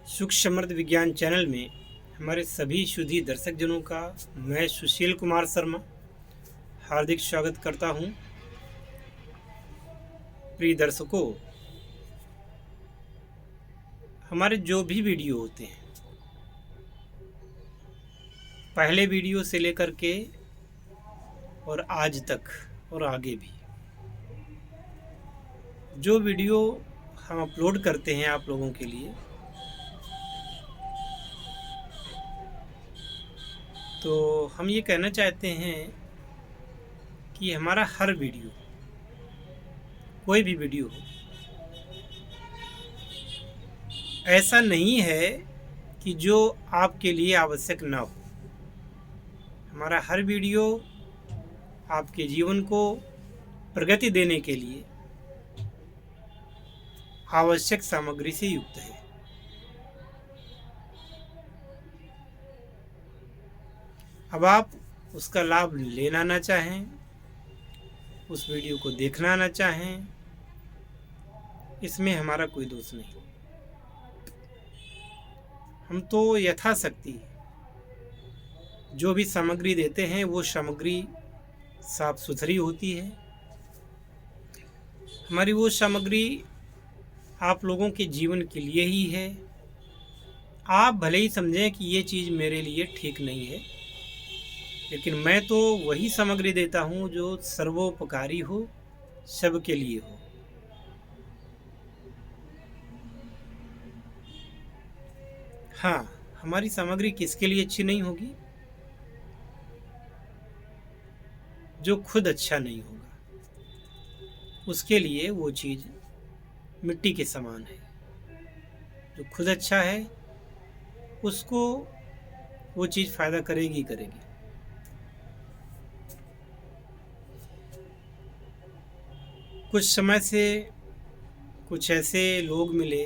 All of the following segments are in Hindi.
सुख समृद्ध विज्ञान चैनल में हमारे सभी शुद्धि दर्शक जनों का मैं सुशील कुमार शर्मा हार्दिक स्वागत करता हूं। प्रिय दर्शकों, हमारे जो भी वीडियो होते हैं, पहले वीडियो से लेकर के और आज तक और आगे भी जो वीडियो हम अपलोड करते हैं आप लोगों के लिए, तो हम ये कहना चाहते हैं कि हमारा हर वीडियो, कोई भी वीडियो हो, ऐसा नहीं है कि जो आपके लिए आवश्यक ना हो। हमारा हर वीडियो आपके जीवन को प्रगति देने के लिए आवश्यक सामग्री से युक्त है। अब आप उसका लाभ लेना ना चाहें, उस वीडियो को देखना ना चाहें, इसमें हमारा कोई दोष नहीं। हम तो यथाशक्ति जो भी सामग्री देते हैं वो सामग्री साफ सुथरी होती है। हमारी वो सामग्री आप लोगों के जीवन के लिए ही है। आप भले ही समझें कि ये चीज़ मेरे लिए ठीक नहीं है, लेकिन मैं तो वही सामग्री देता हूँ जो सर्वोपकारी हो, सबके लिए हो। हाँ, हमारी सामग्री किसके लिए अच्छी नहीं होगी? जो खुद अच्छा नहीं होगा, उसके लिए वो चीज़ मिट्टी के समान है। जो खुद अच्छा है उसको वो चीज़ फ़ायदा करेगी करेगी। कुछ समय से कुछ ऐसे लोग मिले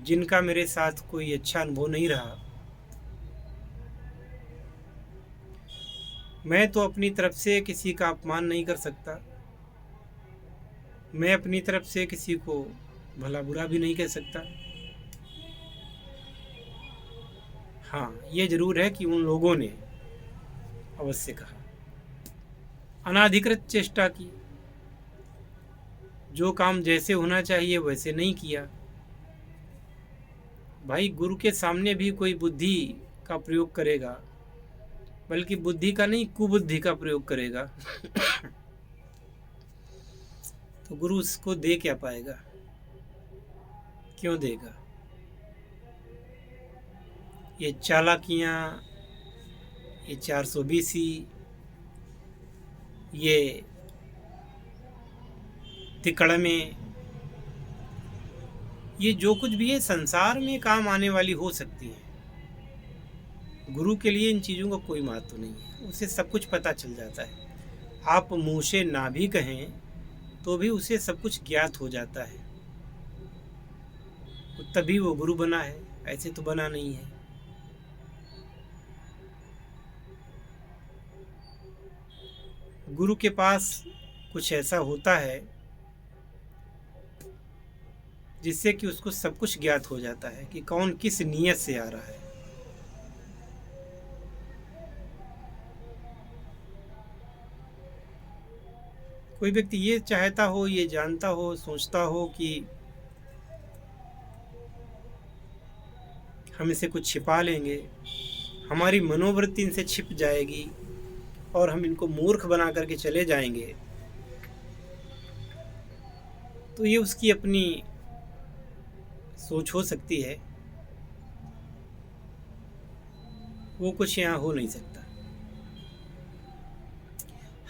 जिनका मेरे साथ कोई अच्छा अनुभव नहीं रहा। मैं तो अपनी तरफ से किसी का अपमान नहीं कर सकता, मैं अपनी तरफ से किसी को भला बुरा भी नहीं कह सकता। हाँ, ये ज़रूर है कि उन लोगों ने अवश्य कहा, अनाधिकृत चेष्टा की, जो काम जैसे होना चाहिए वैसे नहीं किया। भाई, गुरु के सामने भी कोई बुद्धि का प्रयोग करेगा, बल्कि बुद्धि का नहीं कुबुद्धि का प्रयोग करेगा तो गुरु उसको दे क्या पाएगा? क्यों देगा? ये चालाकियाँ, ये 420, ये तिकड़मे, ये जो कुछ भी है संसार में काम आने वाली हो सकती है। गुरु के लिए इन चीज़ों का कोई महत्व नहीं है, उसे सब कुछ पता चल जाता है। आप मुँह से ना भी कहें तो भी उसे सब कुछ ज्ञात हो जाता है, तभी वो गुरु बना है, ऐसे तो बना नहीं है। गुरु के पास कुछ ऐसा होता है जिससे कि उसको सब कुछ ज्ञात हो जाता है कि कौन किस नीयत से आ रहा है। कोई व्यक्ति ये चाहता हो, ये जानता हो, सोचता हो कि हम इसे कुछ छिपा लेंगे, हमारी मनोवृत्ति इनसे छिप जाएगी और हम इनको मूर्ख बना करके चले जाएंगे, तो ये उसकी अपनी सोच हो सकती है। वो कुछ यहाँ हो नहीं सकता।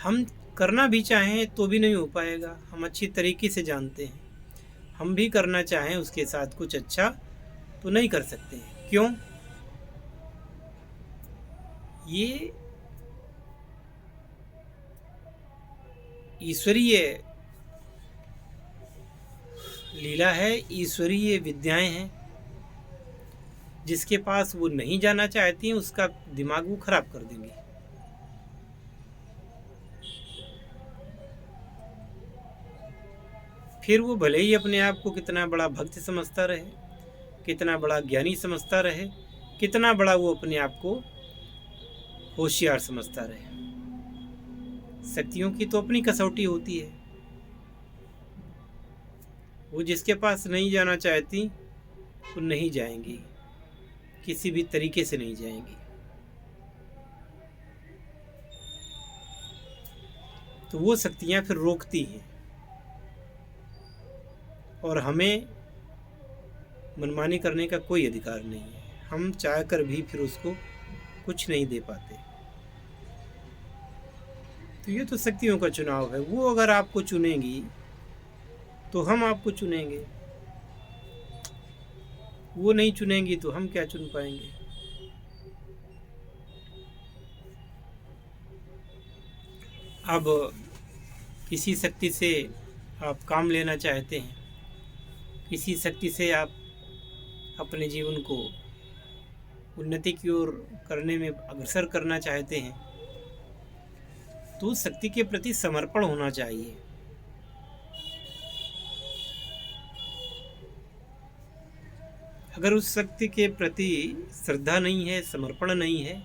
हम करना भी चाहें तो भी नहीं हो पाएगा। हम अच्छी तरीके से जानते हैं, हम भी करना चाहें उसके साथ कुछ अच्छा तो नहीं कर सकते हैं। क्यों? ये ईश्वरीय लीला है, ईश्वरीय विद्याएं हैं। जिसके पास वो नहीं जाना चाहती हैं उसका दिमाग वो खराब कर देंगे। फिर वो भले ही अपने आप को कितना बड़ा भक्त समझता रहे, कितना बड़ा ज्ञानी समझता रहे, कितना बड़ा वो अपने आप को होशियार समझता रहे। शक्तियों की तो अपनी कसौटी होती है। वो जिसके पास नहीं जाना चाहती वो नहीं जाएंगी, किसी भी तरीके से नहीं जाएंगी। तो वो शक्तियां फिर रोकती हैं और हमें मनमानी करने का कोई अधिकार नहीं है। हम चाहकर भी फिर उसको कुछ नहीं दे पाते। तो ये तो शक्तियों का चुनाव है। वो अगर आपको चुनेंगी तो हम आपको चुनेंगे, वो नहीं चुनेंगी तो हम क्या चुन पाएंगे। अब किसी शक्ति से आप काम लेना चाहते हैं, किसी शक्ति से आप अपने जीवन को उन्नति की ओर करने में अग्रसर करना चाहते हैं, तो उस शक्ति के प्रति समर्पण होना चाहिए। अगर उस शक्ति के प्रति श्रद्धा नहीं है, समर्पण नहीं है,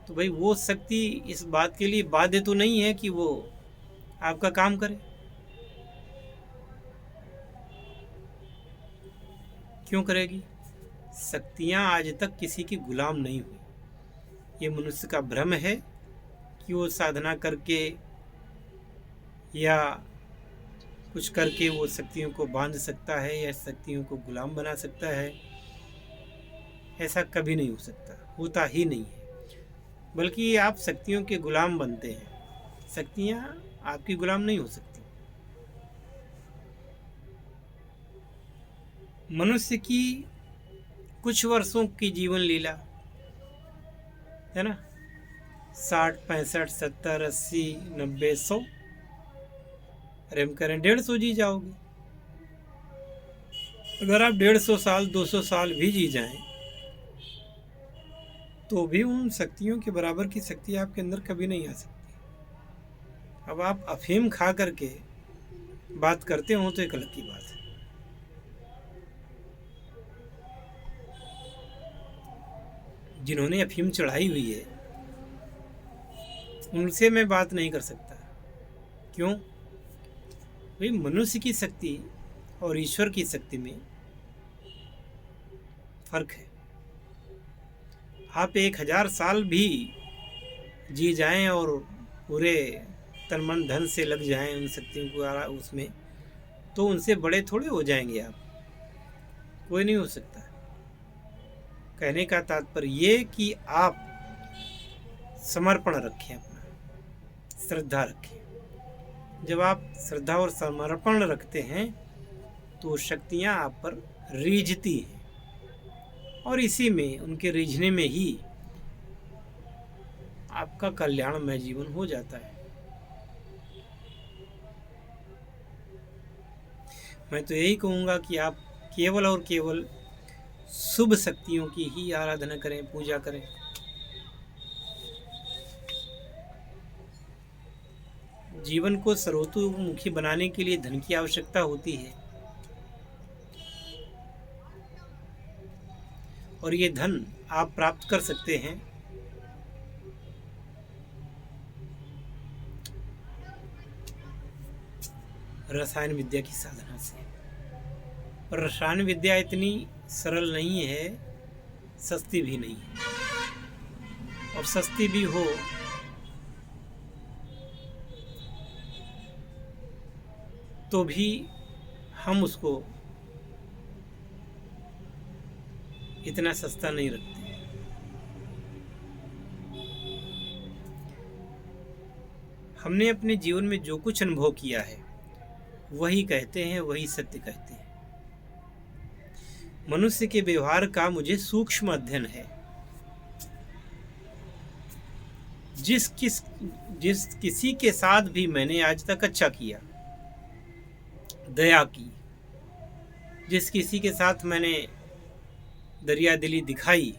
तो भाई वो शक्ति इस बात के लिए बाध्य तो नहीं है कि वो आपका काम करे। क्यों करेगी? शक्तियां आज तक किसी की गुलाम नहीं हुई। ये मनुष्य का भ्रम है कि वो साधना करके या कुछ करके वो शक्तियों को बांध सकता है या शक्तियों को गुलाम बना सकता है। ऐसा कभी नहीं हो सकता, होता ही नहीं है। बल्कि आप शक्तियों के गुलाम बनते हैं, शक्तियां आपकी गुलाम नहीं हो सकती। मनुष्य की कुछ वर्षों की जीवन लीला है ना, 60, 65, 70, 80, 90, 100, अरे हम करें 150 जी जाओगे। अगर आप 150 साल 200 साल भी जी जाएं तो भी उन शक्तियों के बराबर की शक्ति आपके अंदर कभी नहीं आ सकती। अब आप अफीम खा करके बात करते हो तो एक अलग की बात है। जिन्होंने अफीम चढ़ाई हुई है उनसे मैं बात नहीं कर सकता। क्यों? भाई मनुष्य की शक्ति और ईश्वर की शक्ति में फर्क है। आप 1000 साल भी जी जाएं और पूरे तन मन धन से लग जाएं उन शक्तियों को उसमें, तो उनसे बड़े थोड़े हो जाएंगे आप। कोई नहीं हो सकता। कहने का तात्पर्य ये कि आप समर्पण रखें, अपना श्रद्धा रखें। जब आप श्रद्धा और समर्पण रखते हैं तो शक्तियां आप पर रीझती हैं और इसी में, उनके रीझने में ही आपका कल्याणमय जीवन हो जाता है। मैं तो यही कहूँगा कि आप केवल और केवल शुभ शक्तियों की ही आराधना करें, पूजा करें। जीवन को सर्वतोमुखी बनाने के लिए धन की आवश्यकता होती है और ये धन आप प्राप्त कर सकते हैं रसायन विद्या की साधना से। और रसायन विद्या इतनी सरल नहीं है, सस्ती भी नहीं है। और सस्ती भी हो तो भी हम उसको इतना सस्ता नहीं रखते। हमने अपने जीवन में जो कुछ अनुभव किया है वही कहते हैं, वही सत्य कहते हैं। मनुष्य के व्यवहार का मुझे सूक्ष्म अध्ययन है। जिस किसी के साथ भी मैंने आज तक अच्छा किया, दया की, जिस किसी के साथ मैंने दरिया दिली दिखाई,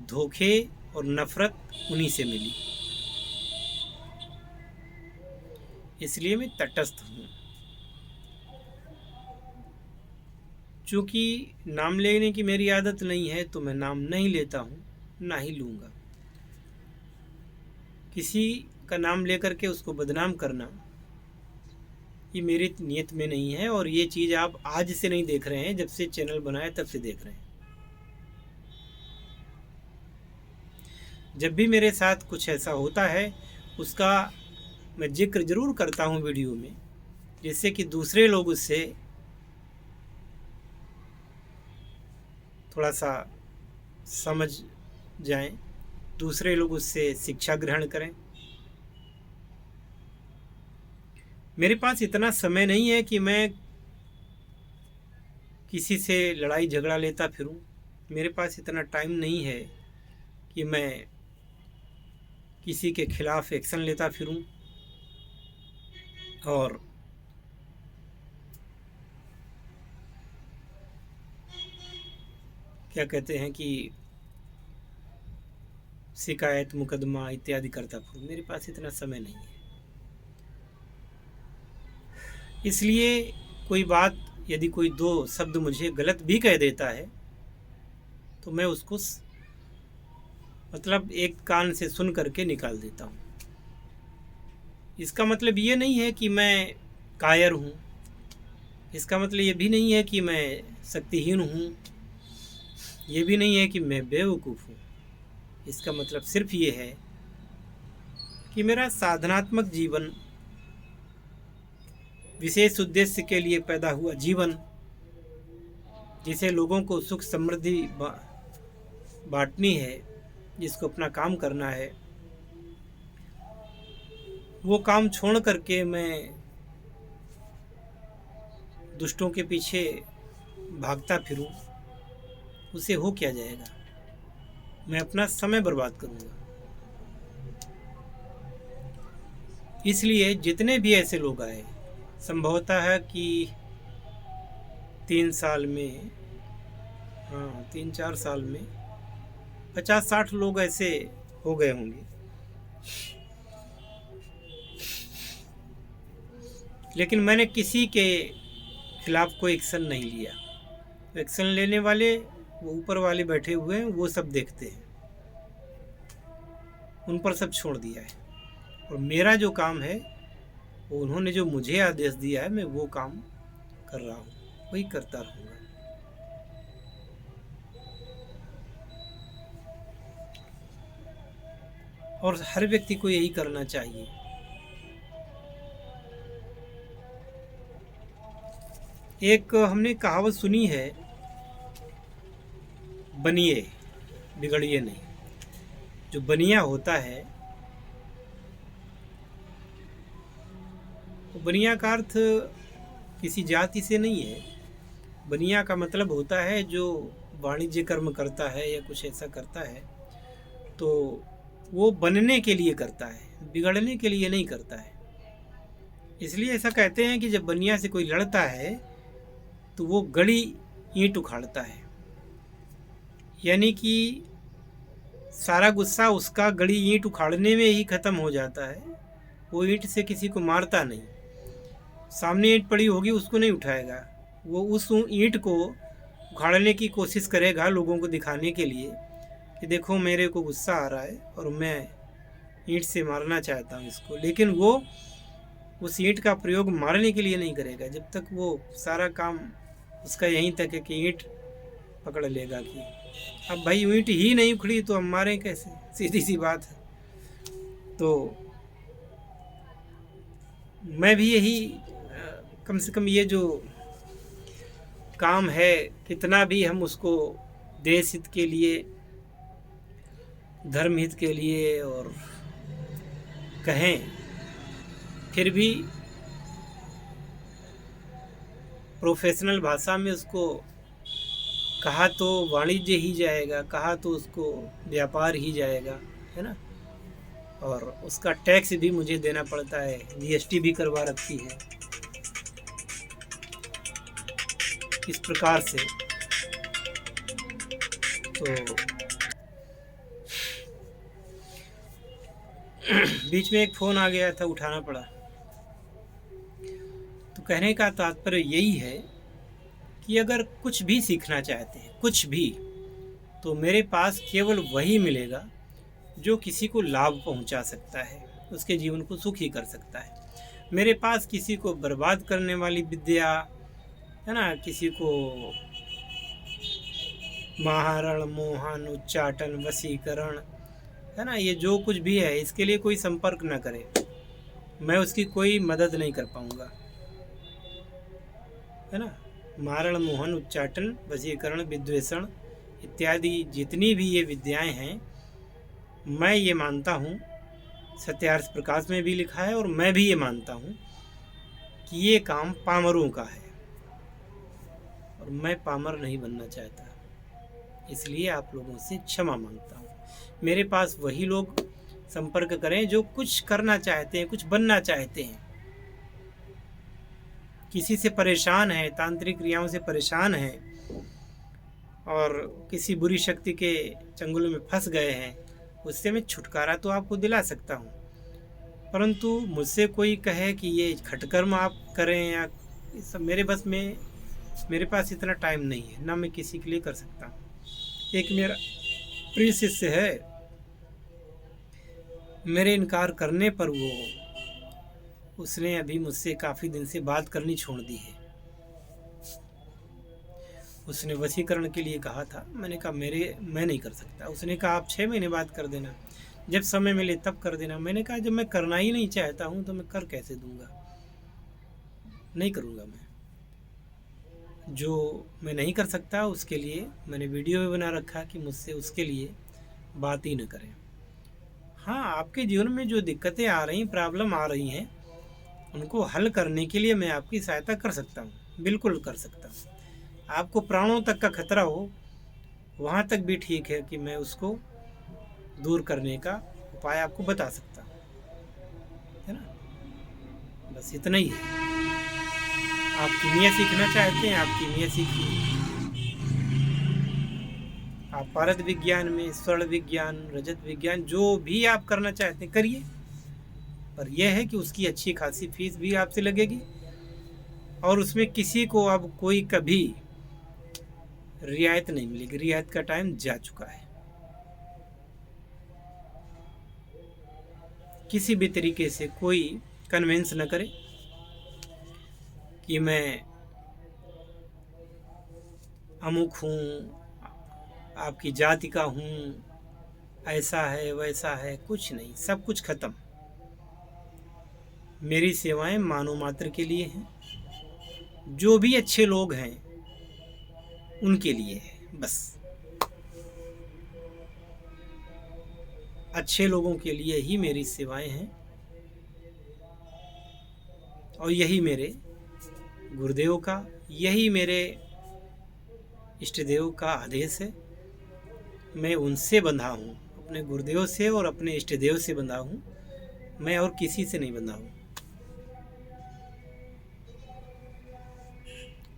धोखे और नफरत उन्हीं से मिली। इसलिए मैं तटस्थ हूं। चूँकि नाम लेने की मेरी आदत नहीं है तो मैं नाम नहीं लेता हूँ, ना ही लूँगा। किसी का नाम लेकर के उसको बदनाम करना ये मेरी नीयत में नहीं है, और ये चीज़ आप आज से नहीं देख रहे हैं, जब से चैनल बनाया तब से देख रहे हैं। जब भी मेरे साथ कुछ ऐसा होता है उसका मैं जिक्र ज़रूर करता हूँ वीडियो में, जिससे कि दूसरे लोग उससे थोड़ा सा समझ जाएं, दूसरे लोग उससे शिक्षा ग्रहण करें। मेरे पास इतना समय नहीं है कि मैं किसी से लड़ाई झगड़ा लेता फिरूं। मेरे पास इतना टाइम नहीं है कि मैं किसी के खिलाफ एक्शन लेता फिरूं और क्या कहते हैं कि शिकायत मुकदमा इत्यादि करता फिरूं। मेरे पास इतना समय नहीं है। इसलिए कोई बात यदि कोई दो शब्द मुझे गलत भी कह देता है तो मैं उसको मतलब एक कान से सुन करके निकाल देता हूँ। इसका मतलब ये नहीं है कि मैं कायर हूँ, इसका मतलब ये भी नहीं है कि मैं शक्तिहीन हूँ, ये भी नहीं है कि मैं बेवकूफ़ हूँ। इसका मतलब सिर्फ ये है कि मेरा साधनात्मक जीवन, विशेष उद्देश्य के लिए पैदा हुआ जीवन, जिसे लोगों को सुख समृद्धि बांटनी है, जिसको अपना काम करना है, वो काम छोड़ करके मैं दुष्टों के पीछे भागता फिरूं, उसे हो क्या जाएगा? मैं अपना समय बर्बाद करूंगा। इसलिए जितने भी ऐसे लोग आए, संभवतः है कि 3 साल में, हाँ 3-4 साल में 50-60 लोग ऐसे हो गए होंगे, लेकिन मैंने किसी के खिलाफ कोई एक्शन नहीं लिया। एक्शन लेने वाले वो ऊपर वाले बैठे हुए हैं, वो सब देखते हैं, उन पर सब छोड़ दिया है। और मेरा जो काम है वो उन्होंने जो मुझे आदेश दिया है, मैं वो काम कर रहा हूँ, वही करता रहूँगा। और हर व्यक्ति को यही करना चाहिए। एक हमने कहावत सुनी है, बनिए बिगड़िए नहीं। जो बनिया होता है, तो बनिया का अर्थ किसी जाति से नहीं है। बनिया का मतलब होता है जो वाणिज्य कर्म करता है या कुछ ऐसा करता है, तो वो बनने के लिए करता है, बिगड़ने के लिए नहीं करता है। इसलिए ऐसा कहते हैं कि जब बनिया से कोई लड़ता है तो वो गड़ी ईंट उखाड़ता है, यानी कि सारा गुस्सा उसका गड़ी ईंट उखाड़ने में ही ख़त्म हो जाता है। वो ईंट से किसी को मारता नहीं, सामने ईंट पड़ी होगी उसको नहीं उठाएगा, वो उस ईंट को उखाड़ने की कोशिश करेगा, लोगों को दिखाने के लिए कि देखो मेरे को गुस्सा आ रहा है और मैं ईंट से मारना चाहता हूँ इसको। लेकिन वो उस ईंट का प्रयोग मारने के लिए नहीं करेगा, जब तक वो सारा काम उसका यहीं तक है कि ईंट पकड़ लेगा कि अब भाई ईंट ही नहीं उखड़ी तो हम मारें कैसे, सीधी सी बात है। तो मैं भी यही कम से कम ये जो काम है, कितना भी हम उसको देश हित के लिए, धर्म हित के लिए और कहें, फिर भी प्रोफेशनल भाषा में उसको कहा तो वाणिज्य ही जाएगा, कहा तो उसको व्यापार ही जाएगा, है ना। और उसका टैक्स भी मुझे देना पड़ता है, जीएसटी भी करवा रखी है। इस प्रकार से तो बीच में एक फ़ोन आ गया था, उठाना पड़ा। तो कहने का तात्पर्य यही है कि अगर कुछ भी सीखना चाहते हैं, कुछ भी, तो मेरे पास केवल वही मिलेगा जो किसी को लाभ पहुंचा सकता है, उसके जीवन को सुखी कर सकता है। मेरे पास किसी को बर्बाद करने वाली विद्या, है ना, किसी को महारण मोहन उच्चाटन वशीकरण, है ना, ये जो कुछ भी है, इसके लिए कोई संपर्क न करे, मैं उसकी कोई मदद नहीं कर पाऊंगा, है ना। मारण मोहन उच्चाटन वशीकरण विद्वेषण इत्यादि जितनी भी ये विद्याएं हैं, मैं ये मानता हूँ, सत्यार्थ प्रकाश में भी लिखा है और मैं भी ये मानता हूँ कि ये काम पामरों का है, और मैं पामर नहीं बनना चाहता, इसलिए आप लोगों से क्षमा मांगता हूँ। मेरे पास वही लोग संपर्क करें जो कुछ करना चाहते हैं, कुछ बनना चाहते हैं, किसी से परेशान है, तांत्रिक क्रियाओं से परेशान है और किसी बुरी शक्ति के चंगुल में फंस गए हैं, उससे मैं छुटकारा तो आपको दिला सकता हूँ, परंतु मुझसे कोई कहे कि ये खटकर्म आप करें या सब, मेरे बस में, मेरे पास इतना टाइम नहीं है, ना मैं किसी के लिए कर सकता हूँ। एक मेरा प्रिय शिष्य है, मेरे इनकार करने पर उसने अभी मुझसे काफ़ी दिन से बात करनी छोड़ दी है। उसने वशीकरण के लिए कहा था, मैंने कहा मैं नहीं कर सकता। उसने कहा आप 6 महीने बाद कर देना, जब समय मिले तब कर देना। मैंने कहा जब मैं करना ही नहीं चाहता हूँ तो मैं कर कैसे दूंगा, नहीं करूँगा। मैं जो मैं नहीं कर सकता उसके लिए मैंने वीडियो भी बना रखा कि मुझसे उसके लिए बात ही न करें। हाँ, आपके जीवन में जो दिक्कतें आ रही, प्रॉब्लम आ रही हैं, उनको हल करने के लिए मैं आपकी सहायता कर सकता हूँ, बिल्कुल कर सकता हूँ। आपको प्राणों तक का खतरा हो, वहाँ तक भी ठीक है कि मैं उसको दूर करने का उपाय आपको बता सकता हूँ, है ना। बस इतना ही है। आप कीमिया सीखना चाहते हैं, आप कीमिया सीखिए। आप पारद विज्ञान में, स्वर्ण विज्ञान, रजत विज्ञान, जो भी आप करना चाहते हैं करिए, पर यह है कि उसकी अच्छी खासी फीस भी आपसे लगेगी, और उसमें किसी को अब कोई कभी रियायत नहीं मिलेगी। रियायत का टाइम जा चुका है। किसी भी तरीके से कोई कन्विंस न करे कि मैं अमुक हूँ, आपकी जाति का हूँ, ऐसा है वैसा है, कुछ नहीं, सब कुछ खत्म। मेरी सेवाएं मानव मात्र के लिए हैं, जो भी अच्छे लोग हैं उनके लिए है, बस अच्छे लोगों के लिए ही मेरी सेवाएं हैं, और यही मेरे गुरुदेव का, यही मेरे इष्ट देव का आदेश है। मैं उनसे बंधा हूँ, अपने गुरुदेव से और अपने इष्ट देव से बंधा हूँ, मैं और किसी से नहीं बंधा हूँ,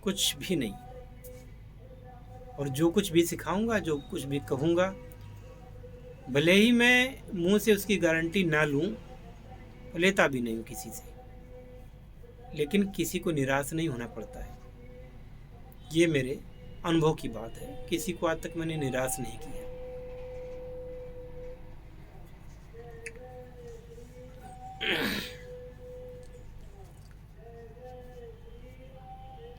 कुछ भी नहीं। और जो कुछ भी सिखाऊंगा, जो कुछ भी कहूँगा, भले ही मैं मुंह से उसकी गारंटी ना लूँ, लेता भी नहीं हूँ किसी से, लेकिन किसी को निराश नहीं होना पड़ता है। ये मेरे अनुभव की बात है, किसी को आज तक मैंने निराश नहीं किया।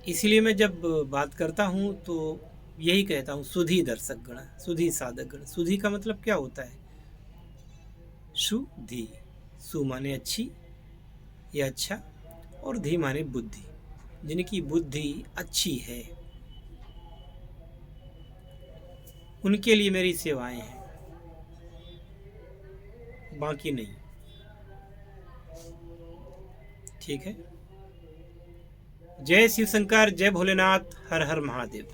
इसीलिए मैं जब बात करता हूँ तो यही कहता हूँ, सुधी दर्शक गण, सुधी साधक गण। सुधी का मतलब क्या होता है? सुधी, सु माने अच्छी या अच्छा, और धी माने बुद्धि, जिनकी बुद्धि अच्छी है, उनके लिए मेरी सेवाएं हैं, बाकी नहीं। ठीक है। जय शिव शंकर, जय भोलेनाथ, हर हर महादेव।